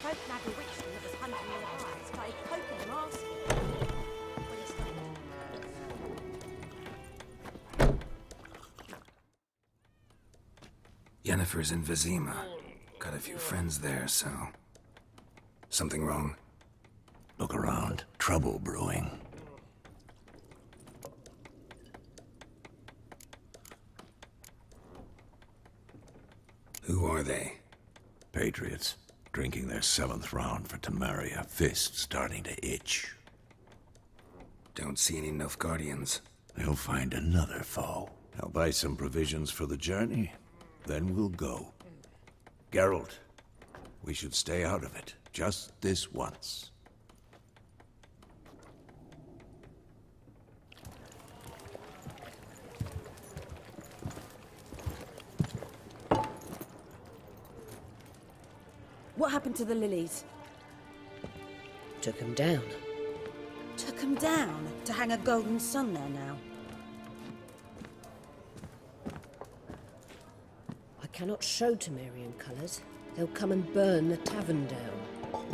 Folk nagged a witch that was hunting nearby, started poking him asking. But he stopped. Yennefer's in Vizima. Got a few friends there, so... Something wrong? Look around. Trouble brewing. Who are they? Patriots. Drinking their 7th round for Temeria. Fist starting to itch. Don't see any Nilfgaardians. They'll find another foe. I'll buy some provisions for the journey. Then we'll go. Geralt, we should stay out of it. Just this once. What happened to the lilies? Took him down. Took them down to hang a golden sun there now. I cannot show Temerian colours. They'll come and burn the tavern down.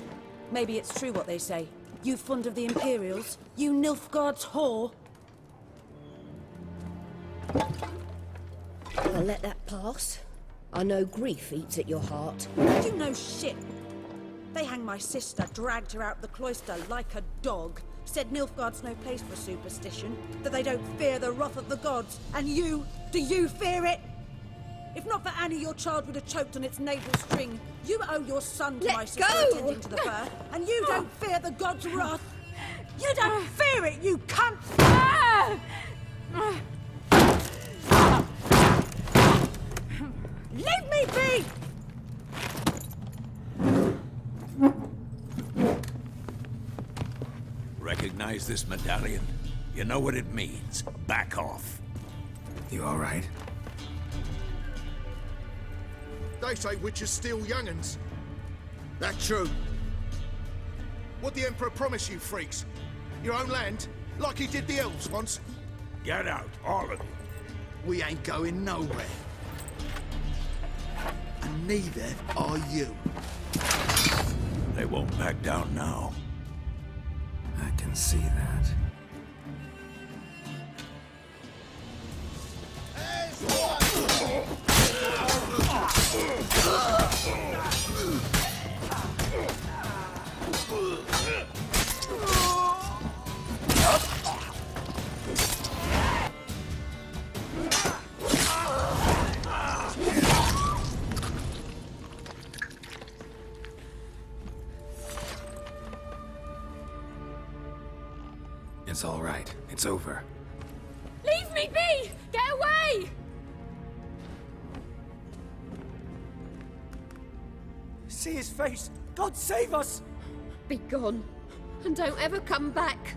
Maybe it's true what they say. You fond of the Imperials? You Nilfgaard's whore? I'll let that pass. I know grief eats at your heart. You know shit. They hanged my sister, dragged her out the cloister like a dog. Said Nilfgaard's no place for superstition, that they don't fear the wrath of the gods. And you, do you fear it? If not for Annie, your child would have choked on its navel string. You owe your son to my sister attending to the birth, and you don't fear the gods' wrath. You don't fear it, you cunt! Leave me be! Recognize this medallion? You know what it means. Back off. You all right? They say witches steal young'uns. That true. What the Emperor promise you, freaks? Your own land? Like he did the elves once? Get out, all of you. We ain't going nowhere. And neither are you. They won't back down now. I can see that. It's all right. It's over. Leave me be! Get away! See his face! God save us! Be gone, and don't ever come back.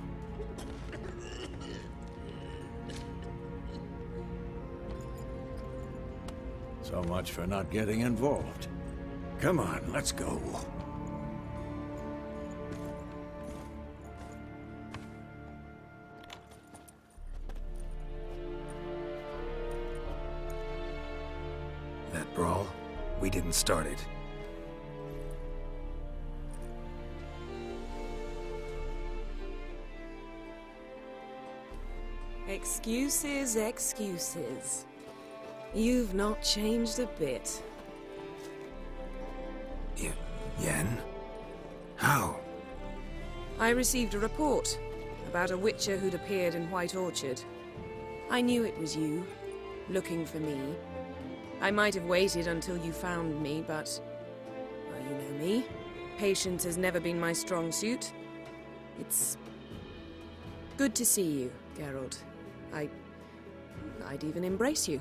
So much for not getting involved. Come on, let's go. That brawl, we didn't start it. Excuses, excuses. You've not changed a bit. Yen? How? I received a report about a witcher who'd appeared in White Orchard. I knew it was you, looking for me. I might have waited until you found me, but... well, you know me. Patience has never been my strong suit. It's... good to see you, Geralt. I'd even embrace you.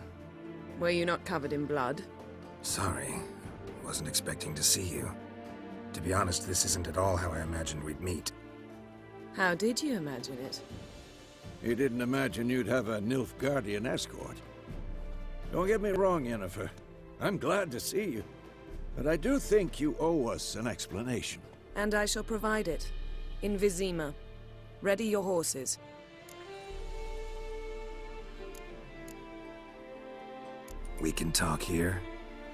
Were you not covered in blood? Sorry. Wasn't expecting to see you. To be honest, this isn't at all how I imagined we'd meet. How did you imagine it? You didn't imagine you'd have a Nilfgaardian escort. Don't get me wrong, Yennefer. I'm glad to see you. But I do think you owe us an explanation. And I shall provide it. In Vizima. Ready your horses. We can talk here.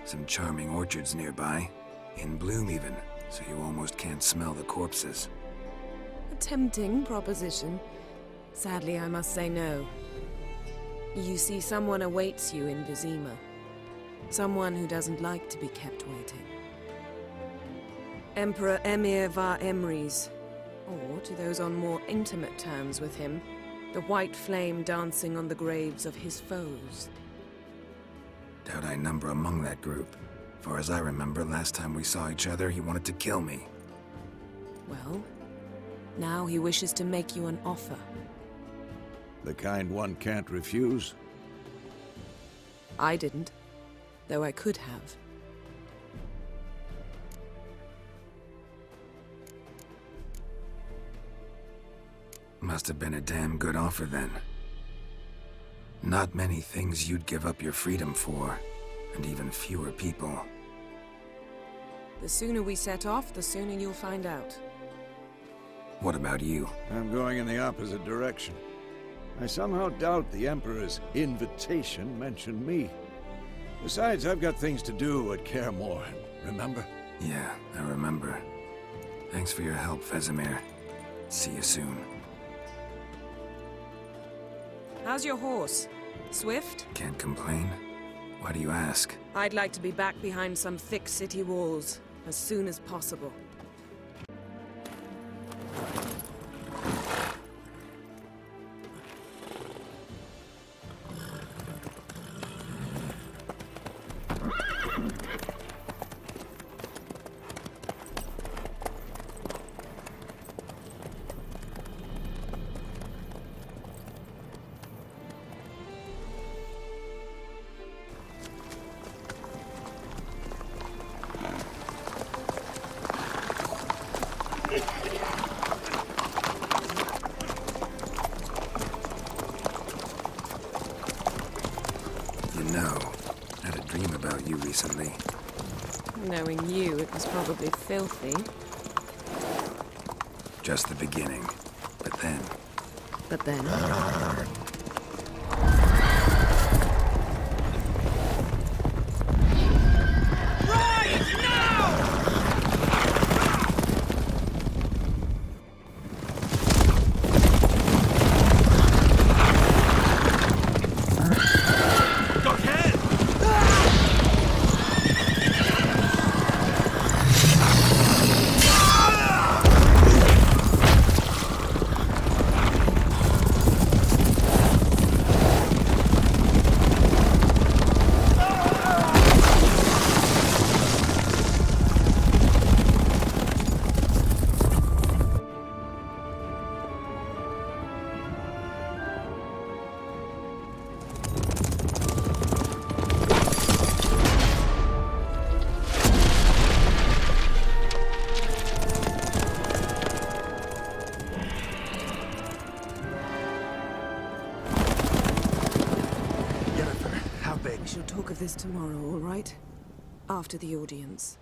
Some charming orchards nearby. In bloom, even. so you almost can't smell the corpses. A tempting proposition. Sadly, I must say no. You see, someone awaits you in Vizima. Someone who doesn't like to be kept waiting. Emperor Emir var Emrys, or to those on more intimate terms with him, the white flame dancing on the graves of his foes. Doubt I number among that group. Far as I remember, last time we saw each other, he wanted to kill me. Well, now he wishes to make you an offer. The kind one can't refuse? I didn't, though I could have. Must have been a damn good offer then. Not many things you'd give up your freedom for, and even fewer people. The sooner we set off, the sooner you'll find out. What about you? I'm going in the opposite direction. I somehow doubt the Emperor's invitation mentioned me. Besides, I've got things to do at Kaer Morhen, remember? Yeah, I remember. Thanks for your help, Vesemir. See you soon. How's your horse? Swift? Can't complain. Why do you ask? I'd like to be back behind some thick city walls as soon as possible. Recently. Knowing you, it was probably filthy. Just the beginning. But then... We shall talk of this tomorrow, all right? After the audience.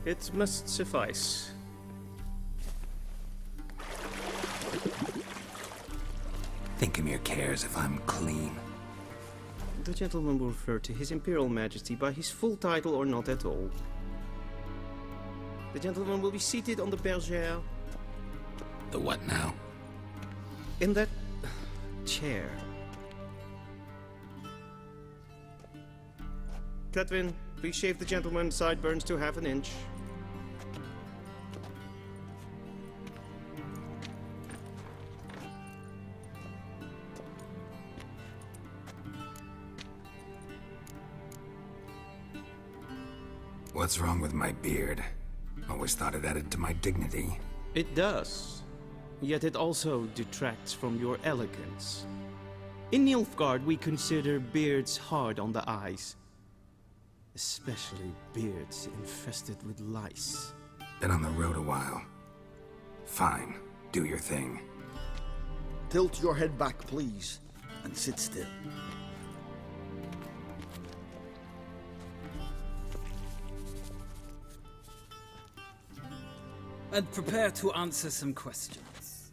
It must suffice. Thinkemere cares if I'm clean. The gentleman will refer to His Imperial Majesty by his full title or not at all. The gentleman will be seated on the bergère. The what now? In that chair. Cletwin, please shave the gentleman's sideburns to half an inch. What's wrong with my beard? Always thought it added to my dignity. It does. Yet it also detracts from your elegance. In Nilfgaard, we consider beards hard on the eyes. Especially beards infested with lice. Been on the road a while. Fine, do your thing. Tilt your head back, please, and sit still. And prepare to answer some questions.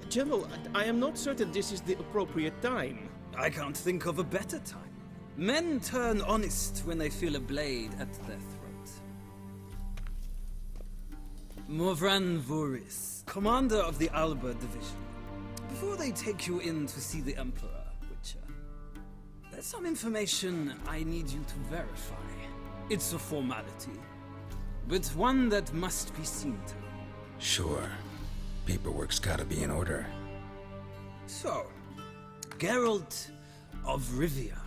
General, I am not certain this is the appropriate time. I can't think of a better time. Men turn honest when they feel a blade at their throat. Morvran Voris, commander of the Alba Division. Before they take you in to see the Emperor, Witcher, there's some information I need you to verify. It's a formality, but one that must be seen to. Sure. Paperwork's gotta be in order. So, Geralt of Rivia.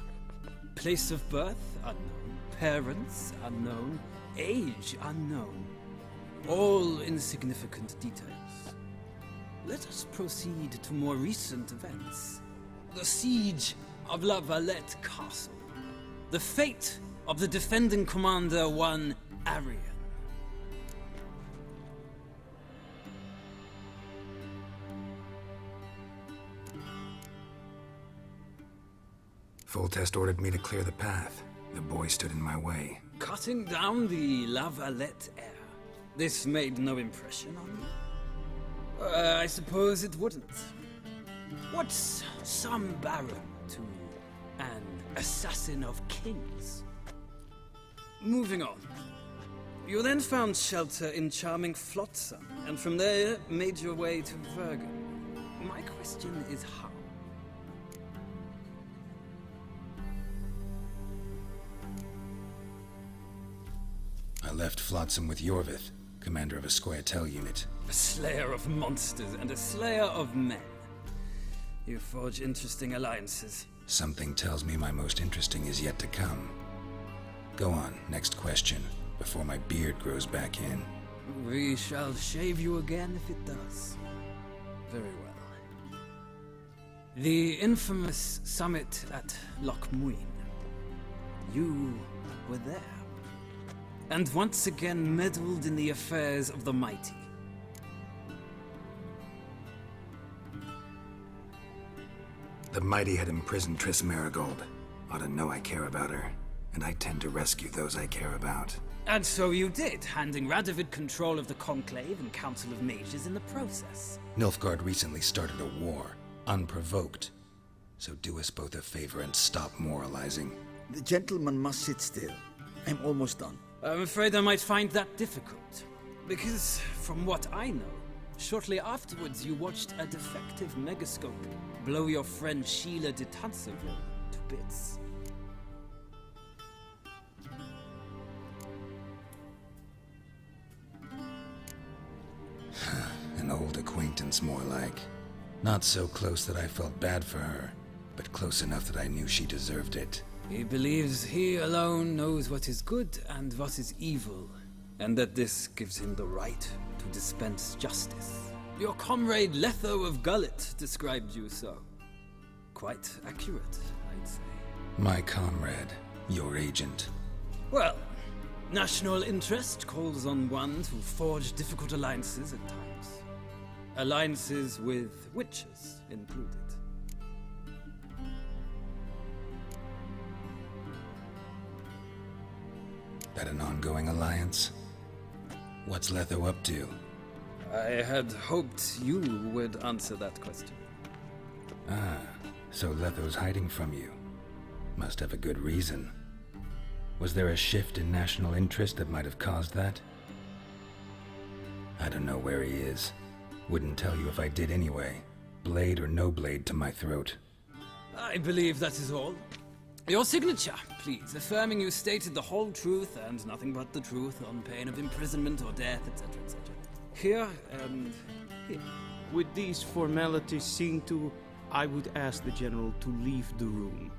Place of birth, unknown. Parents, unknown. Age, unknown. All insignificant details. Let us proceed to more recent events. The siege of La Valette Castle. The fate of the defending commander, one Arian. Foltest ordered me to clear the path. The boy stood in my way. Cutting down the La Valette heir. This made no impression on you? I suppose it wouldn't. What's some baron to an assassin of kings? Moving on. You then found shelter in charming Flotsam, and from there made your way to Vergen. My question is how? I left Flotsam with Yorvith, commander of a Scoia'tael unit. A slayer of monsters and a slayer of men. You forge interesting alliances. Something tells me my most interesting is yet to come. Go on, next question, before my beard grows back in. We shall shave you again if it does. Very well. The infamous summit at Loch Muin. You were there. And once again meddled in the affairs of the mighty. The mighty had imprisoned Triss Merigold. Ought to know I care about her, and I tend to rescue those I care about. And so you did, handing Radovid control of the Conclave and Council of Mages in the process. Nilfgaard recently started a war, unprovoked. So do us both a favor and stop moralizing. The gentleman must sit still. I'm almost done. I'm afraid I might find that difficult. Because, from what I know, shortly afterwards you watched a defective megascope blow your friend Sheila de Tanserville to bits. An old acquaintance, more like. Not so close that I felt bad for her, but close enough that I knew she deserved it. He believes he alone knows what is good and what is evil, and that this gives him the right to dispense justice. Your comrade Letho of Gullet described you so. Quite accurate, I'd say. My comrade, your agent. Well, national interest calls on one to forge difficult alliances at times. Alliances with witches included. That an ongoing alliance? What's Letho up to? I had hoped you would answer that question. Ah, so Letho's hiding from you. Must have a good reason. Was there a shift in national interest that might have caused that? I don't know where he is. Wouldn't tell you if I did anyway. Blade or no blade to my throat. I believe that is all. Your signature, please, affirming you stated the whole truth and nothing but the truth on pain of imprisonment or death, etc., etc. Here and here. With these formalities seen to, I would ask the General to leave the room.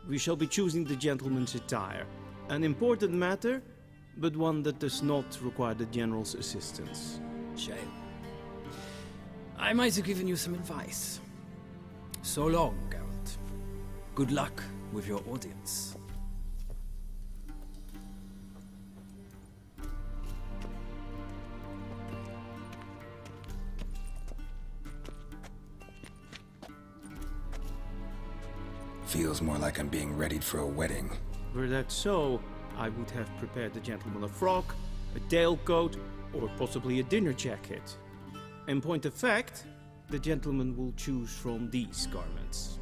We shall be choosing the gentleman's attire. An important matter, but one that does not require the General's assistance. Shame. I might have given you some advice. So long, Geralt. Good luck with your audience. feels more like I'm being readied for a wedding. Were that so, I would have prepared the gentleman a frock, a tailcoat, or possibly a dinner jacket. In point of fact, the gentleman will choose from these garments.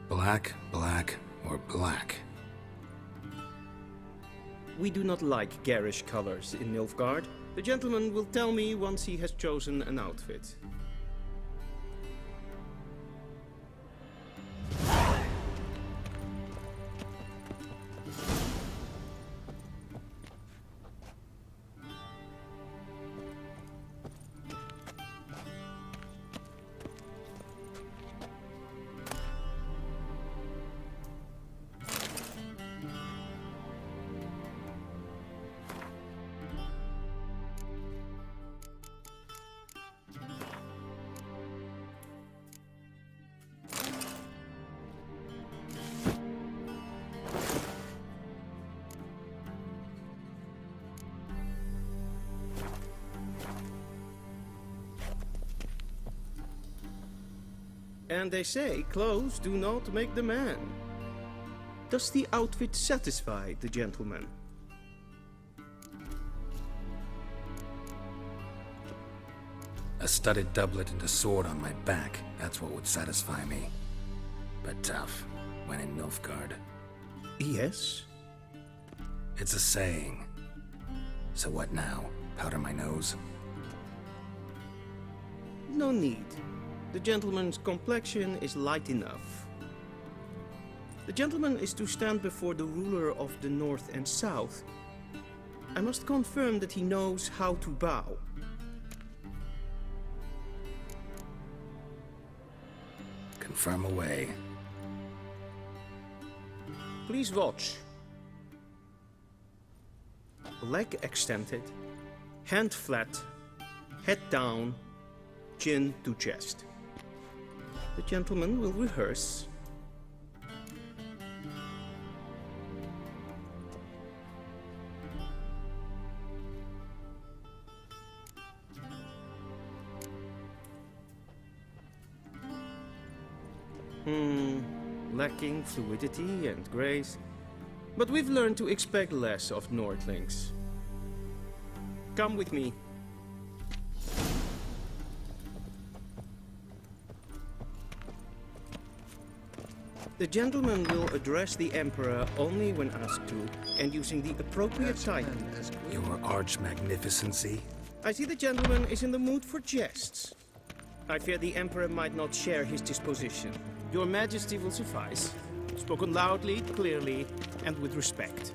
Black, black, or black? We do not like garish colors in Nilfgaard. The gentleman will tell me once he has chosen an outfit. And they say clothes do not make the man. Does the outfit satisfy the gentleman? A studded doublet and a sword on my back, that's what would satisfy me. But tough, when in Nilfgaard. Yes? It's a saying. So what now? Powder my nose? No need. The gentleman's complexion is light enough. The gentleman is to stand before the ruler of the North and South. I must confirm that he knows how to bow. Confirm away. Please watch. Leg extended, hand flat, head down, chin to chest. The gentleman will rehearse. Lacking fluidity and grace. But we've learned to expect less of Nordlings. Come with me. The gentleman will address the Emperor only when asked to, and using the appropriate title. Your arch-magnificency? I see the gentleman is in the mood for jests. I fear the Emperor might not share his disposition. Your Majesty will suffice. Spoken loudly, clearly, and with respect.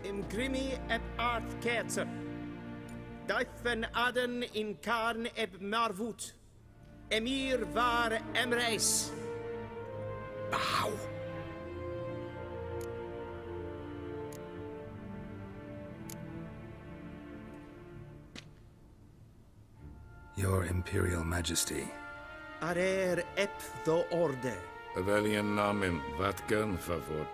Imgrimi eb art ketzer. Daifen aden in karn eb marvut. Emir var emreis. Bow! Your Imperial Majesty. Arer ep the orde. Veljen namen, vatgen favort.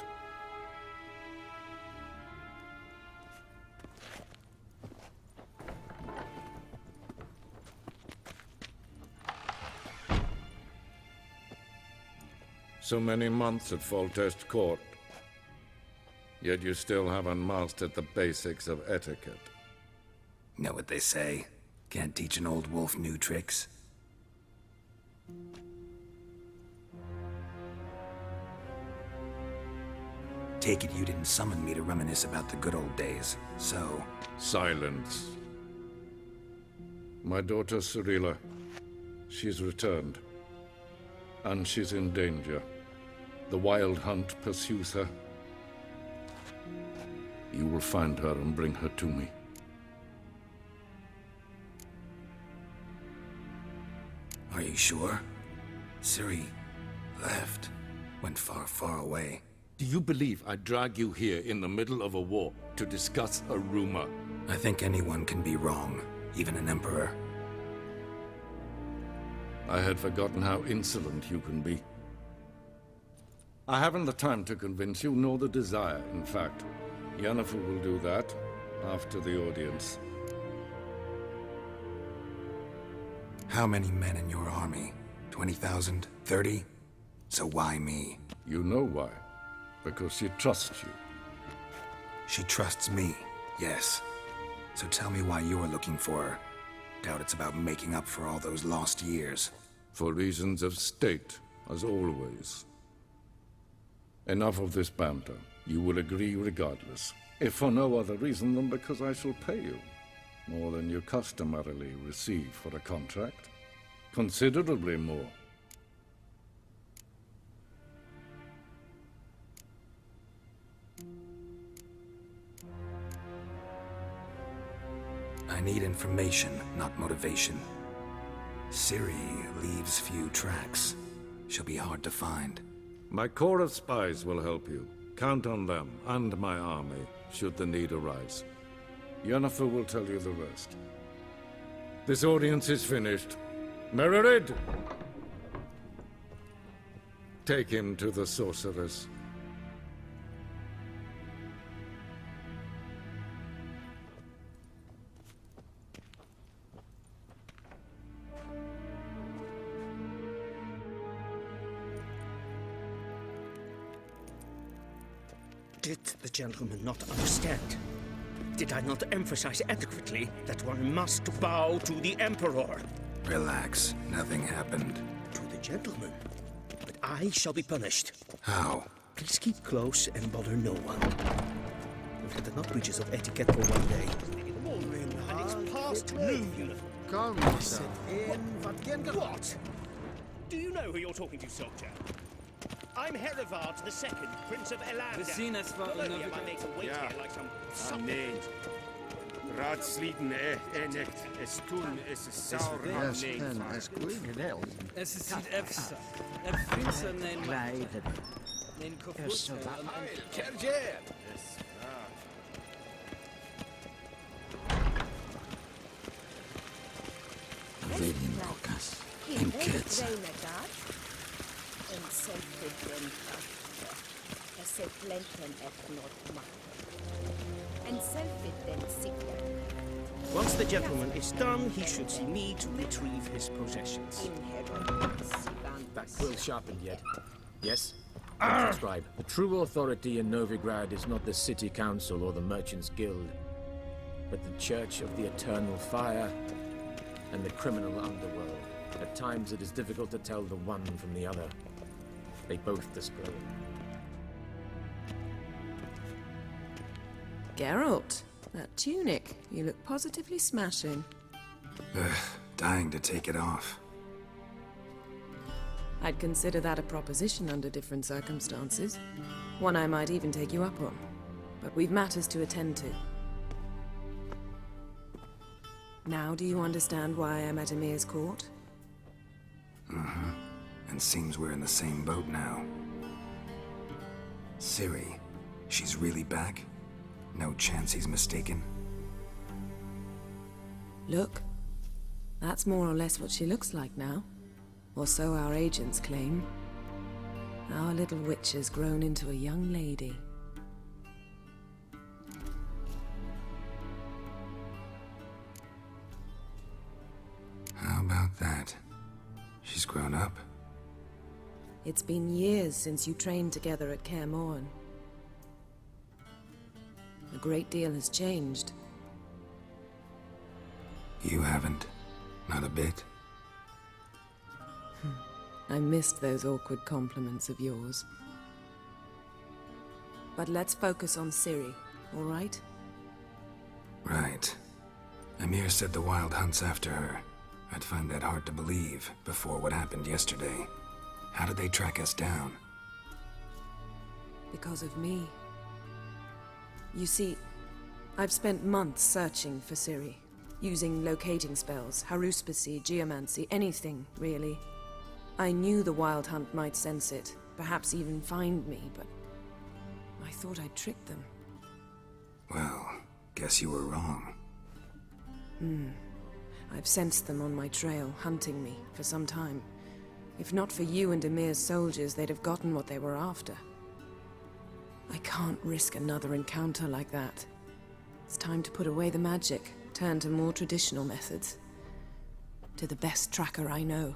So many months at Foltest Court, yet you still haven't mastered the basics of etiquette. Know what they say? Can't teach an old wolf new tricks. Take it you didn't summon me to reminisce about the good old days, so... Silence. My daughter Cyrilla, she's returned. And she's in danger. The Wild Hunt pursues her. You will find her and bring her to me. Are you sure? Ciri left. Went far, far away. Do you believe I'd drag you here in the middle of a war to discuss a rumor? I think anyone can be wrong, even an emperor. I had forgotten how insolent you can be. I haven't the time to convince you, nor the desire, in fact. Yennefer will do that after the audience. How many men in your army? 20,000? 30? So why me? You know why. Because she trusts you. She trusts me, yes. So tell me why you're looking for her. Doubt it's about making up for all those lost years. For reasons of state, as always. Enough of this banter. You will agree regardless. If for no other reason than because I shall pay you. More than you customarily receive for a contract. Considerably more. I need information, not motivation. Ciri leaves few tracks. She'll be hard to find. My corps of spies will help you. Count on them, and my army, should the need arise. Yennefer will tell you the rest. This audience is finished. Mererid! Take him to the sorceress. Did the gentleman not understand? Did I not emphasize adequately that one must bow to the Emperor? Relax. Nothing happened. To the gentleman. But I shall be punished. How? Please keep close and bother no one. We've had enough breaches of etiquette for one day. And it's past noon. Come, What? Do you know who you're talking to, soldier? I'm Herivard II, Prince of Elanda. We zien es voor Don't let my mate wait here like some supplicant. Raadsliden nicht, es tun, es ist sauer. Yes, pen, es gwynel. Es ist niet efsa. Prinsen nein Leiden. nein Er is zo Kofus. Kerjer! Lucas. And kids. Once the gentleman is done, he should see me to retrieve his possessions. That quill sharpened yet? Yes? I subscribe. The true authority in Novigrad is not the City Council or the Merchants Guild, but the Church of the Eternal Fire and the criminal underworld. At times it is difficult to tell the one from the other. They both display it. Geralt, that tunic. You look positively smashing. Dying to take it off. I'd consider that a proposition under different circumstances. One I might even take you up on. But we've matters to attend to. Now do you understand why I'm at Emir's court? Mm-hmm. And seems we're in the same boat now. Ciri, she's really back? No chance he's mistaken? Look, that's more or less what she looks like now. Or so our agents claim. Our little witch has grown into a young lady. How about that? She's grown up? It's been years since you trained together at Kaer Morhen. A great deal has changed. You haven't? Not a bit? I missed those awkward compliments of yours. But let's focus on Ciri, all right? Right. Emir said the Wild Hunt's after her. I'd find that hard to believe before what happened yesterday. How did they track us down? Because of me. You see, I've spent months searching for Ciri, using locating spells, haruspicy, geomancy, anything, really. I knew the Wild Hunt might sense it, perhaps even find me, but I thought I'd tricked them. Well, guess you were wrong. I've sensed them on my trail, hunting me, for some time. If not for you and Emir's soldiers, they'd have gotten what they were after. I can't risk another encounter like that. It's time to put away the magic, turn to more traditional methods. To the best tracker I know.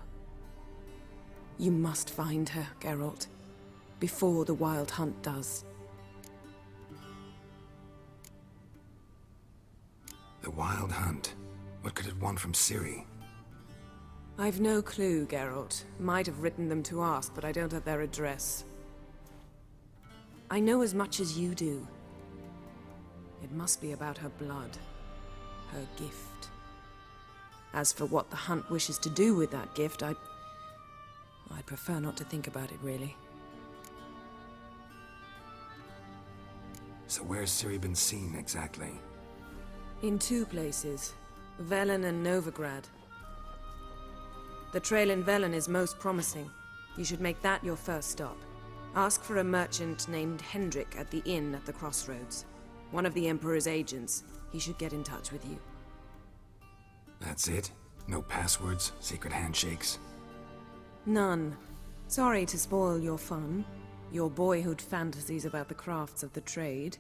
You must find her, Geralt, before the Wild Hunt does. The Wild Hunt? What could it want from Ciri? I've no clue, Geralt. Might have written them to ask, but I don't have their address. I know as much as you do. It must be about her blood. Her gift. As for what the Hunt wishes to do with that gift, I'd prefer not to think about it, really. So where's Ciri been seen, exactly? In two places. Velen and Novigrad. The trail in Velen is most promising. You should make that your first stop. Ask for a merchant named Hendrik at the inn at the crossroads. One of the Emperor's agents. He should get in touch with you. That's it? No passwords? Secret handshakes? None. Sorry to spoil your fun. Your boyhood fantasies about the crafts of the trade.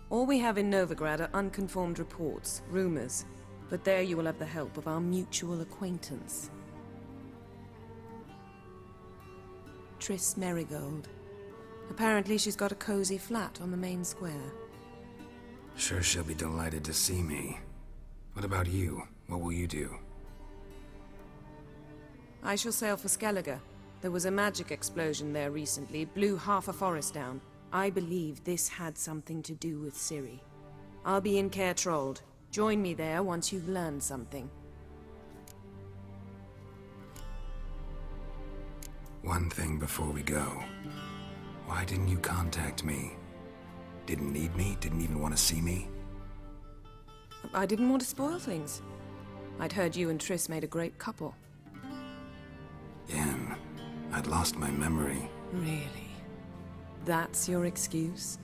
All we have in Novigrad are unconfirmed reports, rumors. But there you will have the help of our mutual acquaintance. Triss Merigold. Apparently she's got a cozy flat on the main square. Sure she'll be delighted to see me. What about you? What will you do? I shall sail for Skellige. There was a magic explosion there recently, blew half a forest down. I believe this had something to do with Ciri. I'll be in Caer Trolde. Join me there once you've learned something. One thing before we go. Why didn't you contact me? Didn't need me? Didn't even want to see me? I didn't want to spoil things. I'd heard you and Triss made a great couple. Yen, I'd lost my memory. Really? That's your excuse?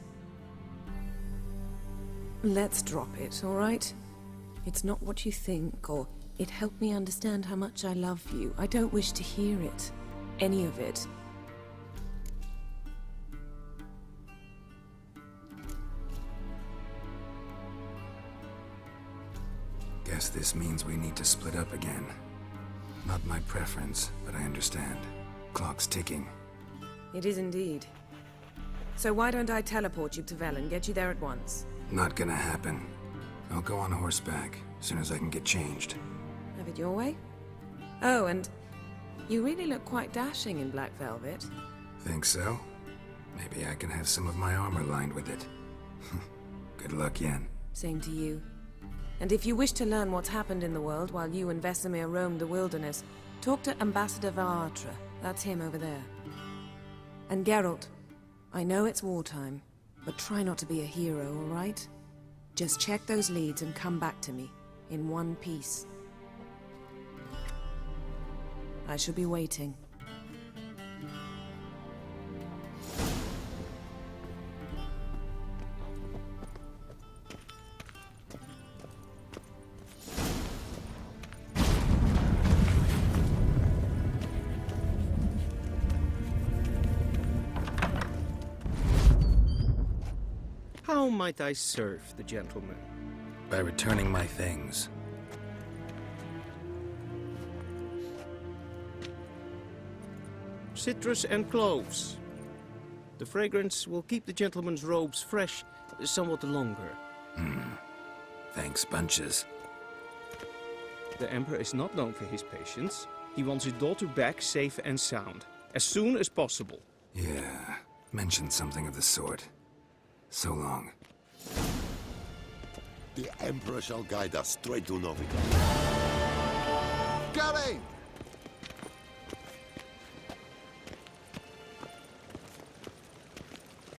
Let's drop it, all right? It's not what you think, or it helped me understand how much I love you. I don't wish to hear it. Any of it. Guess this means we need to split up again. Not my preference, but I understand. Clock's ticking. It is indeed. So why don't I teleport you to Velen, get you there at once? Not gonna happen. I'll go on horseback, as soon as I can get changed. Have it your way? Oh, and you really look quite dashing in black velvet. Think so? Maybe I can have some of my armor lined with it. Good luck, Yen. Same to you. And if you wish to learn what's happened in the world while you and Vesemir roamed the wilderness, talk to Ambassador Varatra. That's him over there. And Geralt, I know it's wartime, but try not to be a hero, all right? Just check those leads and come back to me, in one piece. I shall be waiting. How might I serve the gentleman? By returning my things. Citrus and cloves. The fragrance will keep the gentleman's robes fresh somewhat longer. Thanks, bunches. The Emperor is not known for his patience. He wants his daughter back safe and sound, as soon as possible. Yeah, mentioned something of the sort. So long. The Emperor shall guide us straight to Novigrad. Gary!